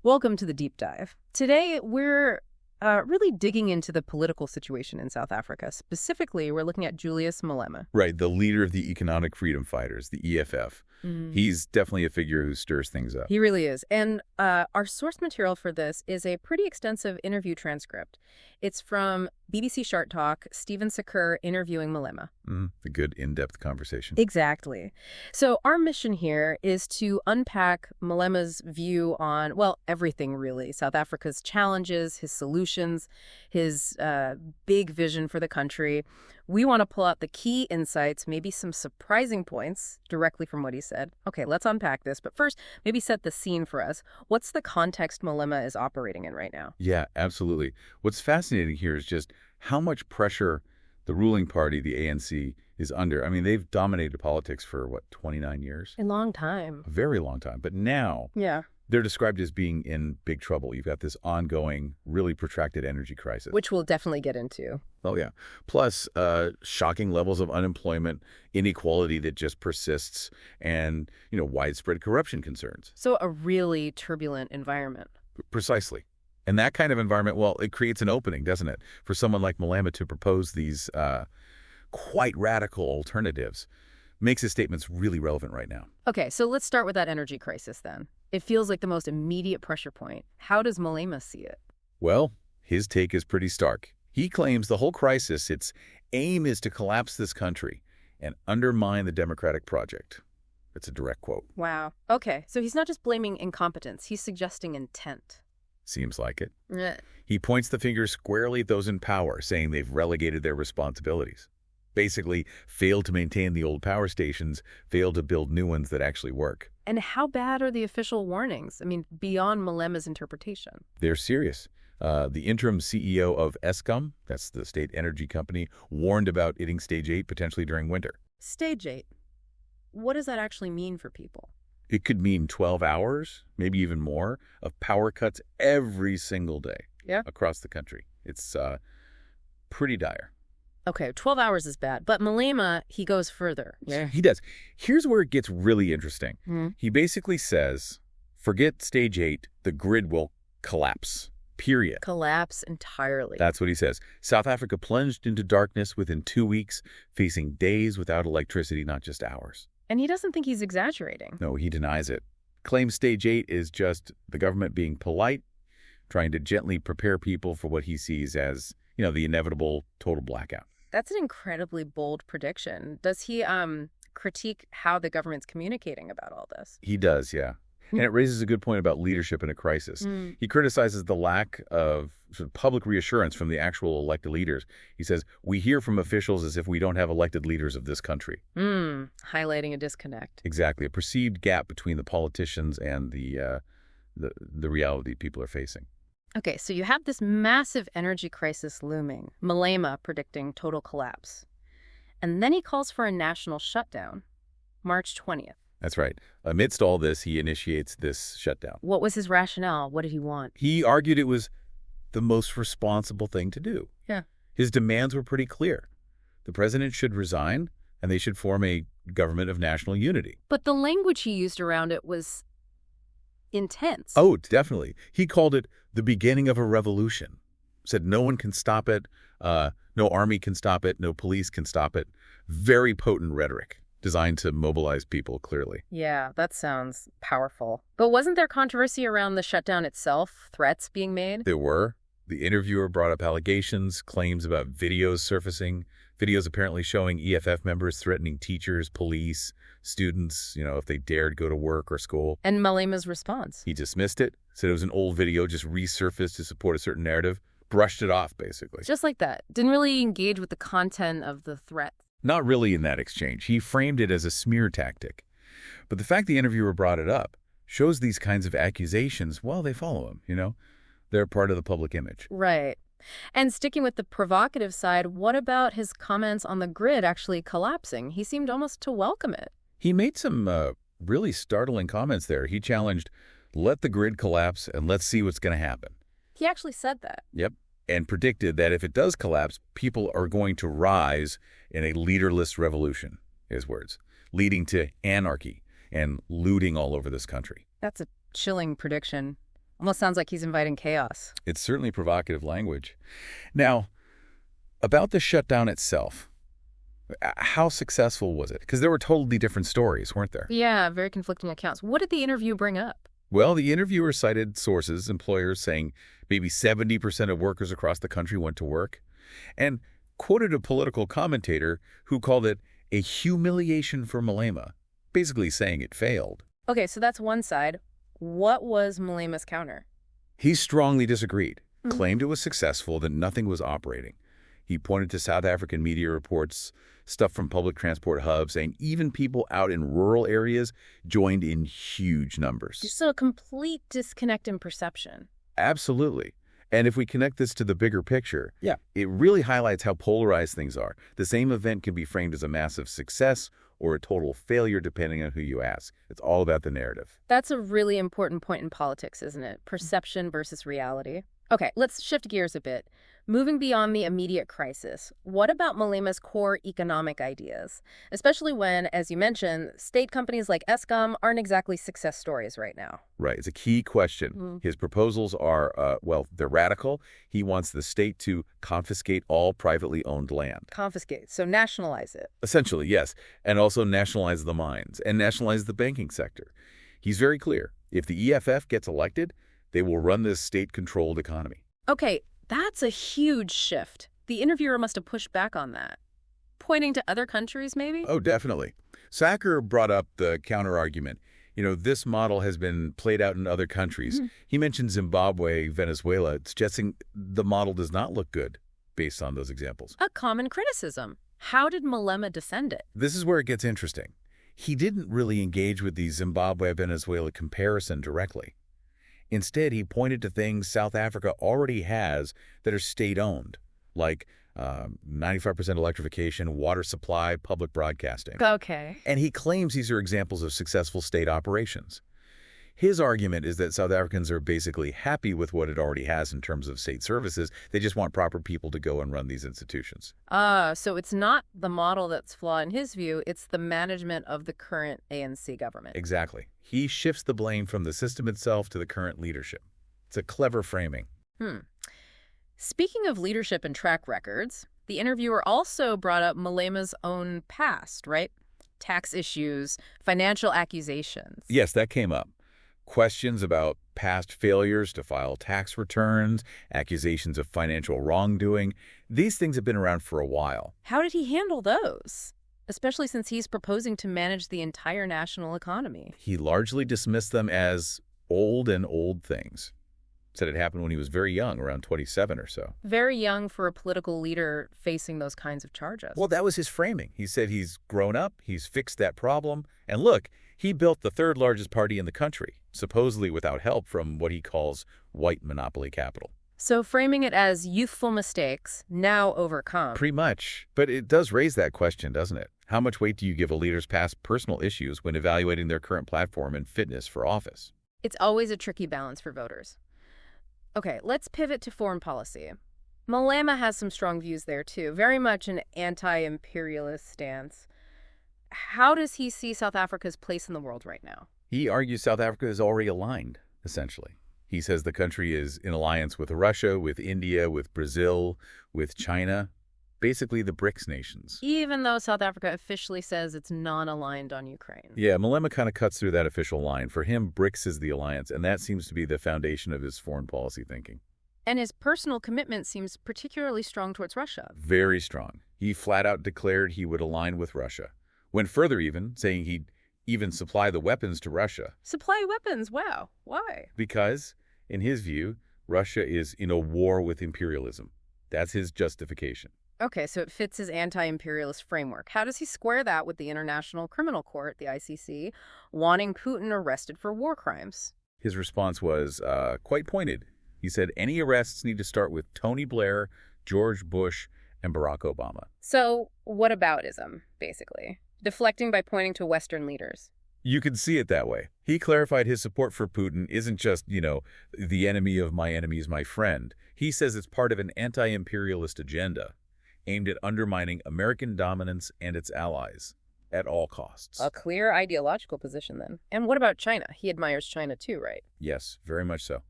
Welcome to the deep dive. Today, we're really digging into the political situation in South Africa. Specifically, we're looking at Julius Malema. Right, the leader of the Economic Freedom Fighters, the EFF. He's definitely a figure who stirs things up. He really is. And our source material for this is a pretty extensive interview transcript. It's from BBC Short Talk, Stephen Sakur interviewing Malema. A good in-depth conversation. Exactly. So our mission here is to unpack Malema's view on, well, everything really. South Africa's challenges, his solutions, his big vision for the country. We want to pull out the key insights, maybe some surprising points directly from what he said. Okay, let's unpack this. But first, maybe set the scene for us. What's the context Malema is operating in right now? Yeah, absolutely. What's fascinating here is just how much pressure the ruling party, the ANC, is under. I mean, they've dominated politics for, 29 years? A long time. A very long time. But now they're described as being in big trouble. You've got this ongoing, really protracted energy crisis. Which we'll definitely get into. Oh, yeah. Plus, shocking levels of unemployment, inequality that just persists, and, widespread corruption concerns. So a really turbulent environment. Precisely. And that kind of environment, well, it creates an opening, doesn't it, for someone like Malema to propose these quite radical alternatives. Makes his statements really relevant right now. Okay, so let's start with that energy crisis then. It feels like the most immediate pressure point. How does Malema see it? Well, his take is pretty stark. He claims the whole crisis, its aim is to collapse this country and undermine the democratic project. It's a direct quote. Wow. Okay, so he's not just blaming incompetence, he's suggesting intent. Seems like it. Yeah. He points the finger squarely at those in power, saying they've relegated their responsibilities. Basically, failed to maintain the old power stations, failed to build new ones that actually work. And how bad are the official warnings? I mean, beyond Malema's interpretation. They're serious. The interim CEO of Eskom, that's the state energy company, warned about hitting stage 8 potentially during winter. Stage 8. What does that actually mean for people? It could mean 12 hours, maybe even more, of power cuts every single day across the country. It's pretty dire. Okay, 12 hours is bad. But Malema, he goes further. Yeah, he does. Here's where it gets really interesting. He basically says, forget stage 8, the grid will collapse, period. Collapse entirely. That's what he says. South Africa plunged into darkness within 2 weeks, facing days without electricity, not just hours. And he doesn't think he's exaggerating. No, he denies it. Claims stage 8 is just the government being polite, trying to gently prepare people for what he sees as, the inevitable total blackout. That's an incredibly bold prediction. Does he critique how the government's communicating about all this? He does, yeah. And it raises a good point about leadership in a crisis. He criticizes the lack of public reassurance from the actual elected leaders. He says, we hear from officials as if we don't have elected leaders of this country. Highlighting a disconnect. Exactly. A perceived gap between the politicians and the reality people are facing. Okay, so you have this massive energy crisis looming, Malema predicting total collapse. And then he calls for a national shutdown, March 20th. That's right. Amidst all this, he initiates this shutdown. What was his rationale? What did he want? He argued it was the most responsible thing to do. Yeah. His demands were pretty clear. The president should resign, and they should form a government of national unity. But the language he used around it was intense. Oh, definitely. He called it the beginning of a revolution. Said no one can stop it, no army can stop it, no police can stop it. Very potent rhetoric designed to mobilize people, clearly. Yeah, that sounds powerful. But wasn't there controversy around the shutdown itself, threats being made? There were. The interviewer brought up allegations, claims about videos surfacing, videos apparently showing EFF members threatening teachers, police, students, if they dared go to work or school. And Malema's response? He dismissed it, said it was an old video just resurfaced to support a certain narrative, brushed it off, basically. Just like that. Didn't really engage with the content of the threat. Not really in that exchange. He framed it as a smear tactic. But the fact the interviewer brought it up shows these kinds of accusations, well, they follow him, They're part of the public image. Right. And sticking with the provocative side, what about his comments on the grid actually collapsing? He seemed almost to welcome it. He made some really startling comments there. He challenged, let the grid collapse and let's see what's going to happen. He actually said that. Yep. And predicted that if it does collapse, people are going to rise in a leaderless revolution, his words, leading to anarchy and looting all over this country. That's a chilling prediction. Almost sounds like he's inviting chaos. It's certainly provocative language. Now, about the shutdown itself, how successful was it? Because there were totally different stories, weren't there? Yeah, very conflicting accounts. What did the interview bring up? Well, the interviewer cited sources, employers saying maybe 70% of workers across the country went to work, and quoted a political commentator who called it a humiliation for Malema, basically saying it failed. Okay, so that's one side. What was Malema's counter? He strongly disagreed, claimed it was successful, that nothing was operating. He pointed to South African media reports, stuff from public transport hubs, saying even people out in rural areas joined in huge numbers. So a complete disconnect in perception. Absolutely. And if we connect this to the bigger picture, it really highlights how polarized things are. The same event can be framed as a massive success or a total failure depending on who you ask. It's all about the narrative. That's a really important point in politics, isn't it? Perception versus reality. Okay, let's shift gears a bit. Moving beyond the immediate crisis, what about Malema's core economic ideas? Especially when, as you mentioned, state companies like Eskom aren't exactly success stories right now. Right. It's a key question. His proposals are, well, they're radical. He wants the state to confiscate all privately owned land. Confiscate, so nationalize it. Essentially, yes. And also nationalize the mines and nationalize the banking sector. He's very clear. If the EFF gets elected, they will run this state-controlled economy. Okay, that's a huge shift. The interviewer must have pushed back on that. Pointing to other countries, maybe? Oh, definitely. Sacker brought up the counter-argument. You know, this model has been played out in other countries. He mentioned Zimbabwe, Venezuela, suggesting the model does not look good based on those examples. A common criticism. How did Malema defend it? This is where it gets interesting. He didn't really engage with the Zimbabwe-Venezuela comparison directly. Instead, he pointed to things South Africa already has that are state-owned, like 95% electrification, water supply, public broadcasting. Okay. And he claims these are examples of successful state operations. His argument is that South Africans are basically happy with what it already has in terms of state services. They just want proper people to go and run these institutions. So it's not the model that's flawed in his view, it's the management of the current ANC government. Exactly. He shifts the blame from the system itself to the current leadership. It's a clever framing. Speaking of leadership and track records, the interviewer also brought up Malema's own past, right? Tax issues, financial accusations. Yes, that came up. Questions about past failures to file tax returns, accusations of financial wrongdoing. These things have been around for a while. How did he handle those? Especially since he's proposing to manage the entire national economy. He largely dismissed them as old things. Said it happened when he was very young, around 27 or so. Very young for a political leader facing those kinds of charges. Well, that was his framing. He said he's grown up, he's fixed that problem, and look, he built the third largest party in the country, supposedly without help from what he calls white monopoly capital. So framing it as youthful mistakes, now overcome. Pretty much. But it does raise that question, doesn't it? How much weight do you give a leader's past personal issues when evaluating their current platform and fitness for office? It's always a tricky balance for voters. Okay, let's pivot to foreign policy. Malema has some strong views there, too, very much an anti-imperialist stance. How does he see South Africa's place in the world right now? He argues South Africa is already aligned, essentially. He says the country is in alliance with Russia, with India, with Brazil, with China, basically the BRICS nations. Even though South Africa officially says it's non-aligned on Ukraine. Yeah, Malema kind of cuts through that official line. For him, BRICS is the alliance, and that seems to be the foundation of his foreign policy thinking. And his personal commitment seems particularly strong towards Russia. Very strong. He flat out declared he would align with Russia. Went further even, saying he'd even supply the weapons to Russia. Supply weapons? Wow. Why? Because, in his view, Russia is in a war with imperialism. That's his justification. Okay, so it fits his anti-imperialist framework. How does he square that with the International Criminal Court, the ICC, wanting Putin arrested for war crimes? His response was quite pointed. He said any arrests need to start with Tony Blair, George Bush, and Barack Obama. So, whataboutism, basically. Deflecting by pointing to Western leaders. You could see it that way. He clarified his support for Putin isn't just, the enemy of my enemy is my friend. He says it's part of an anti-imperialist agenda aimed at undermining American dominance and its allies at all costs. A clear ideological position, then. And what about China? He admires China too, right? Yes, very much so.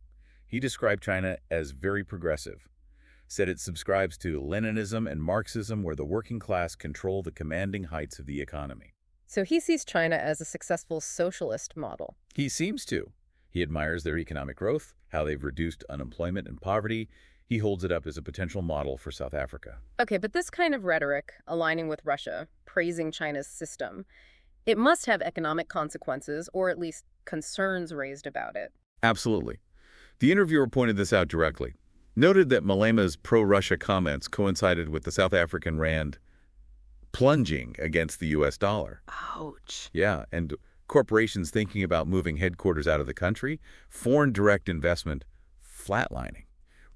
He described China as very progressive, said it subscribes to Leninism and Marxism where the working class control the commanding heights of the economy. So he sees China as a successful socialist model. He seems to. He admires their economic growth, how they've reduced unemployment and poverty. He holds it up as a potential model for South Africa. Okay, but this kind of rhetoric, aligning with Russia, praising China's system, it must have economic consequences, or at least concerns raised about it. Absolutely. The interviewer pointed this out directly. Noted that Malema's pro-Russia comments coincided with the South African rand plunging against the U.S. dollar. Ouch. Yeah, and corporations thinking about moving headquarters out of the country, foreign direct investment flatlining,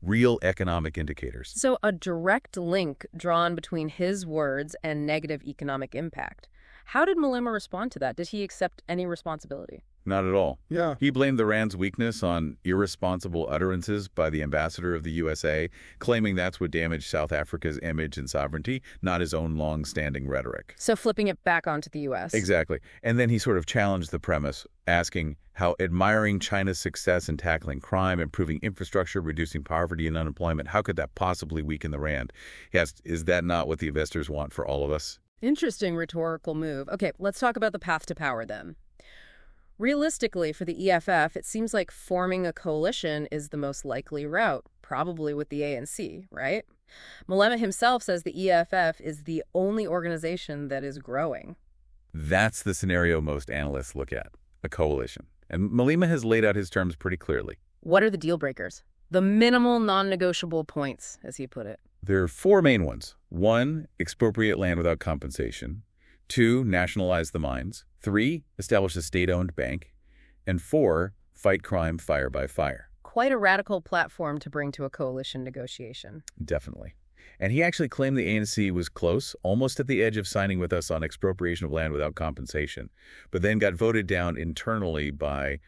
real economic indicators. So a direct link drawn between his words and negative economic impact. How did Malema respond to that? Did he accept any responsibility? Not at all. Yeah. He blamed the rand's weakness on irresponsible utterances by the ambassador of the USA, claiming that's what damaged South Africa's image and sovereignty, not his own long-standing rhetoric. So flipping it back onto the U.S. Exactly. And then he sort of challenged the premise, asking how admiring China's success in tackling crime, improving infrastructure, reducing poverty and unemployment, how could that possibly weaken the rand? Yes, is that not what the investors want for all of us? Interesting rhetorical move. Okay, let's talk about the path to power then. Realistically, for the EFF, it seems like forming a coalition is the most likely route, probably with the ANC, right? Malema himself says the EFF is the only organization that is growing. That's the scenario most analysts look at, a coalition. And Malema has laid out his terms pretty clearly. What are the deal breakers? The minimal non-negotiable points, as he put it. There are four main ones. 1, expropriate land without compensation. 2, nationalize the mines. 3, establish a state-owned bank. And 4, fight crime fire by fire. Quite a radical platform to bring to a coalition negotiation. Definitely. And he actually claimed the ANC was close, almost at the edge of signing with us on expropriation of land without compensation, but then got voted down internally by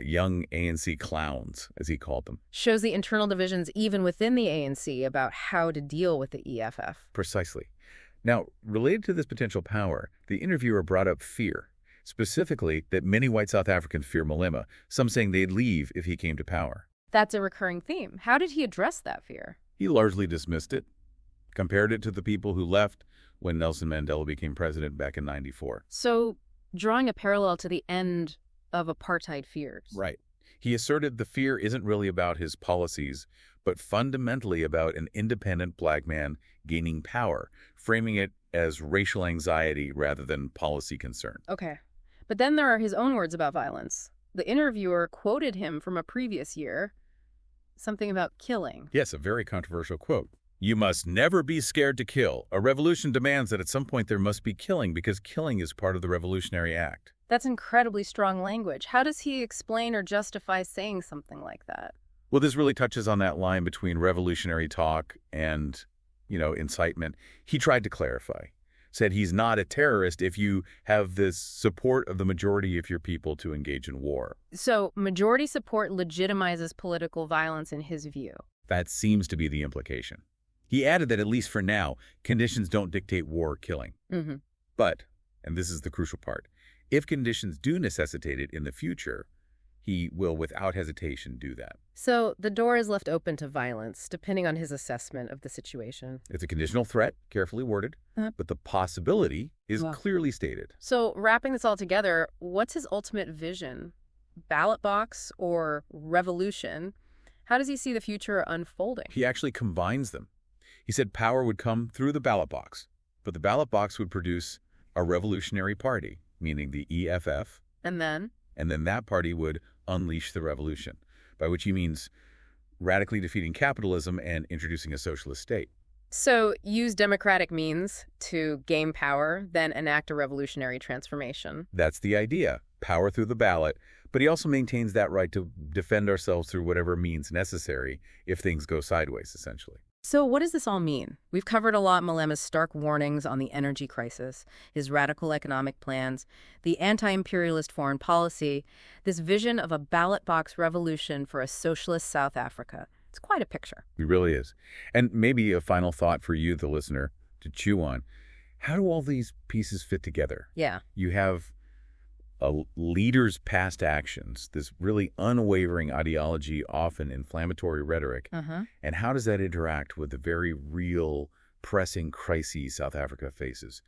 young ANC clowns, as he called them. Shows the internal divisions even within the ANC about how to deal with the EFF. Precisely. Now, related to this potential power, the interviewer brought up fear, specifically that many white South Africans fear Malema, some saying they'd leave if he came to power. That's a recurring theme. How did he address that fear? He largely dismissed it, compared it to the people who left when Nelson Mandela became president back in '94. So, drawing a parallel to the end of apartheid fears. Right. He asserted the fear isn't really about his policies, but fundamentally about an independent black man gaining power, framing it as racial anxiety rather than policy concern. Okay. But then there are his own words about violence. The interviewer quoted him from a previous year, something about killing. Yes, a very controversial quote. You must never be scared to kill. A revolution demands that at some point there must be killing because killing is part of the revolutionary act. That's incredibly strong language. How does he explain or justify saying something like that? Well, this really touches on that line between revolutionary talk and, incitement. He tried to clarify, said he's not a terrorist if you have this support of the majority of your people to engage in war. So majority support legitimizes political violence in his view. That seems to be the implication. He added that at least for now, conditions don't dictate war or killing. Mm-hmm. But, and this is the crucial part, if conditions do necessitate it in the future, he will without hesitation do that. So the door is left open to violence, depending on his assessment of the situation. It's a conditional threat, carefully worded, but the possibility is clearly stated. So wrapping this all together, what's his ultimate vision? Ballot box or revolution? How does he see the future unfolding? He actually combines them. He said power would come through the ballot box, but the ballot box would produce a revolutionary party, meaning the EFF. And then that party would unleash the revolution, by which he means radically defeating capitalism and introducing a socialist state. So use democratic means to gain power, then enact a revolutionary transformation. That's the idea, power through the ballot, but he also maintains that right to defend ourselves through whatever means necessary if things go sideways, essentially. So what does this all mean? We've covered a lot Malema's stark warnings on the energy crisis, his radical economic plans, the anti-imperialist foreign policy, this vision of a ballot box revolution for a socialist South Africa. It's quite a picture. It really is. And maybe a final thought for you, the listener, to chew on. How do all these pieces fit together? Yeah. You have a leader's past actions, this really unwavering ideology, often inflammatory rhetoric, and how does that interact with the very real, pressing crises South Africa faces,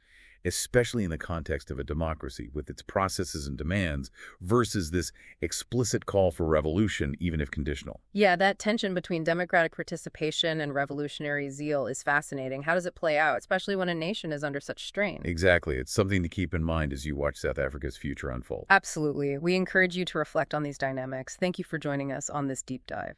especially in the context of a democracy with its processes and demands versus this explicit call for revolution, even if conditional? Yeah, that tension between democratic participation and revolutionary zeal is fascinating. How does it play out, especially when a nation is under such strain? Exactly. It's something to keep in mind as you watch South Africa's future unfold. Absolutely. We encourage you to reflect on these dynamics. Thank you for joining us on this deep dive.